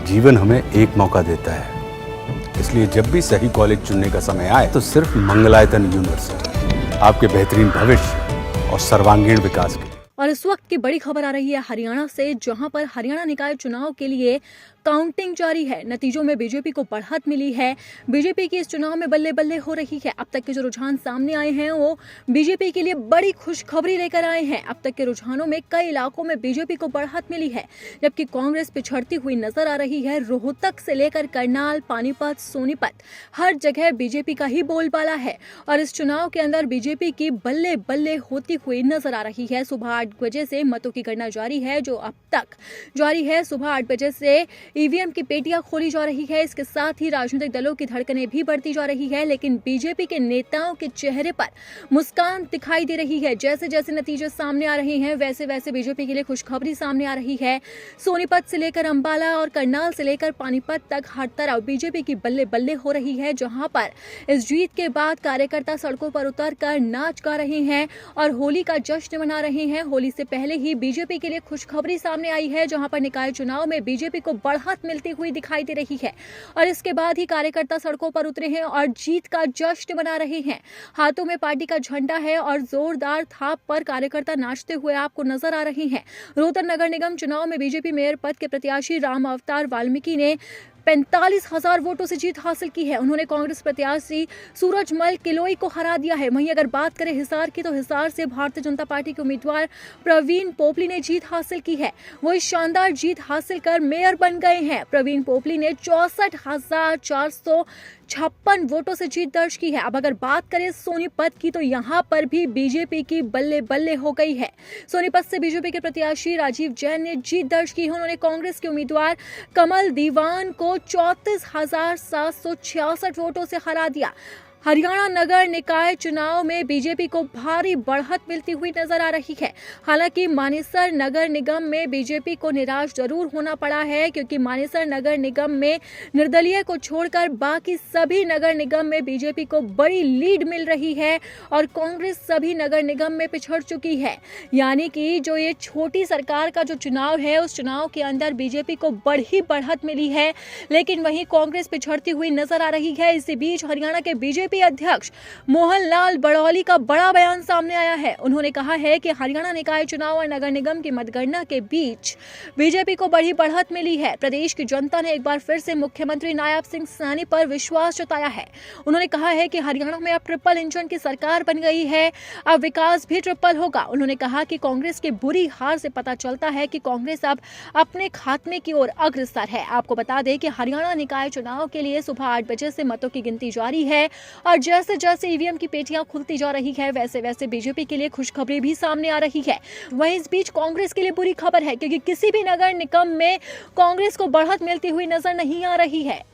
जीवन हमें एक मौका देता है, इसलिए जब भी सही कॉलेज चुनने का समय आए तो सिर्फ मंगलायतन यूनिवर्सिटी आपके बेहतरीन भविष्य और सर्वांगीण विकास के। और इस वक्त की बड़ी खबर आ रही है हरियाणा से, जहां पर हरियाणा निकाय चुनाव के लिए काउंटिंग जारी है। नतीजों में बीजेपी को बढ़त मिली है। बीजेपी की इस चुनाव में बल्ले बल्ले हो रही है। अब तक के जो रुझान सामने आए हैं वो बीजेपी के लिए बड़ी खुशखबरी लेकर आए हैं। अब तक के रुझानों में कई इलाकों में बीजेपी को बढ़त मिली है, जबकि कांग्रेस पिछड़ती हुई नजर आ रही है। रोहतक से लेकर करनाल, पानीपत, सोनीपत, हर जगह बीजेपी का ही बोलबाला है और इस चुनाव के अंदर बीजेपी की बल्ले बल्ले होती हुई नजर आ रही है। सुबह 8 बजे से मतों की गणना जारी है, जो अब तक जारी है। सुबह 8 बजे से ईवीएम की पेटियां खोली जा रही है। इसके साथ ही राजनीतिक दलों की धड़कनें भी बढ़ती जा रही है, लेकिन बीजेपी के नेताओं के चेहरे पर मुस्कान दिखाई दे रही है। जैसे जैसे नतीजे सामने आ रहे हैं वैसे वैसे बीजेपी के लिए खुशखबरी सामने आ रही है। सोनीपत से लेकर अंबाला और करनाल से लेकर पानीपत तक हर तरफ बीजेपी की बल्ले बल्ले हो रही है, जहां पर इस जीत के बाद कार्यकर्ता सड़कों पर उतर कर नाच गा रहे हैं और होली का जश्न मना रहे हैं। होली से पहले ही बीजेपी के लिए खुशखबरी सामने आई है, जहां पर निकाय चुनाव में बीजेपी को बढ़त मिलती हुई दिखाई दे रही है और इसके बाद ही कार्यकर्ता सड़कों पर उतरे हैं और जीत का जश्न मना रहे हैं। हाथों में पार्टी का झंडा है और जोरदार थाप पर कार्यकर्ता नाचते हुए आपको नजर आ रहे हैं। रोहतक नगर निगम चुनाव में बीजेपी मेयर पद के प्रत्याशी राम अवतार वाल्मीकि ने 45,000 वोटों से जीत हासिल की है। उन्होंने कांग्रेस प्रत्याशी सूरजमल किलोई को हरा दिया है। वहीं अगर बात करें हिसार की, तो हिसार से भारतीय जनता पार्टी के उम्मीदवार प्रवीण पोपली ने जीत हासिल की है। वो इस शानदार जीत हासिल कर मेयर बन गए हैं। प्रवीण पोपली ने 64,456 वोटों से जीत दर्ज की है। अब अगर बात करें सोनीपत की, तो यहाँ पर भी बीजेपी की बल्ले बल्ले हो गई है। सोनीपत से बीजेपी के प्रत्याशी राजीव जैन ने जीत दर्ज की है। उन्होंने कांग्रेस के उम्मीदवार कमल दीवान को 34,766 वोटों से हरा दिया। हरियाणा नगर निकाय चुनाव में बीजेपी को भारी बढ़त मिलती हुई नजर आ रही है। हालांकि मानेसर नगर निगम में बीजेपी को निराश जरूर होना पड़ा है, क्योंकि मानेसर नगर निगम में निर्दलीय को छोड़कर बाकी सभी नगर निगम में बीजेपी को बड़ी लीड मिल रही है और कांग्रेस सभी नगर निगम में पिछड़ चुकी है। यानी कि जो ये छोटी सरकार का जो चुनाव है, उस चुनाव के अंदर बीजेपी को बड़ी बढ़त मिली है, लेकिन वहीं कांग्रेस पिछड़ती हुई नजर आ रही है। इसी बीच हरियाणा के बीजेपी अध्यक्ष मोहन लाल बड़ौली का बड़ा बयान सामने आया है। उन्होंने कहा है कि हरियाणा निकाय चुनाव और नगर निगम की मतगणना के बीच बीजेपी को बड़ी बढ़त मिली है। प्रदेश की जनता ने एक बार फिर से मुख्यमंत्री नायब सिंह सैनी पर विश्वास जताया है। उन्होंने कहा है कि हरियाणा में अब ट्रिपल इंजन की सरकार बन गई है, अब विकास भी ट्रिपल होगा। उन्होंने कहा कि कांग्रेस की बुरी हार से पता चलता है कि कांग्रेस अब अपने खात्मे की ओर अग्रसर है। आपको बता दें कि हरियाणा निकाय चुनाव के लिए सुबह 8 बजे से मतों की गिनती जारी है और जैसे जैसे ईवीएम की पेटियां खुलती जा रही है वैसे वैसे बीजेपी के लिए खुशखबरी भी सामने आ रही है। वहीं इस बीच कांग्रेस के लिए बुरी खबर है, क्योंकि किसी भी नगर निगम में कांग्रेस को बढ़त मिलती हुई नजर नहीं आ रही है।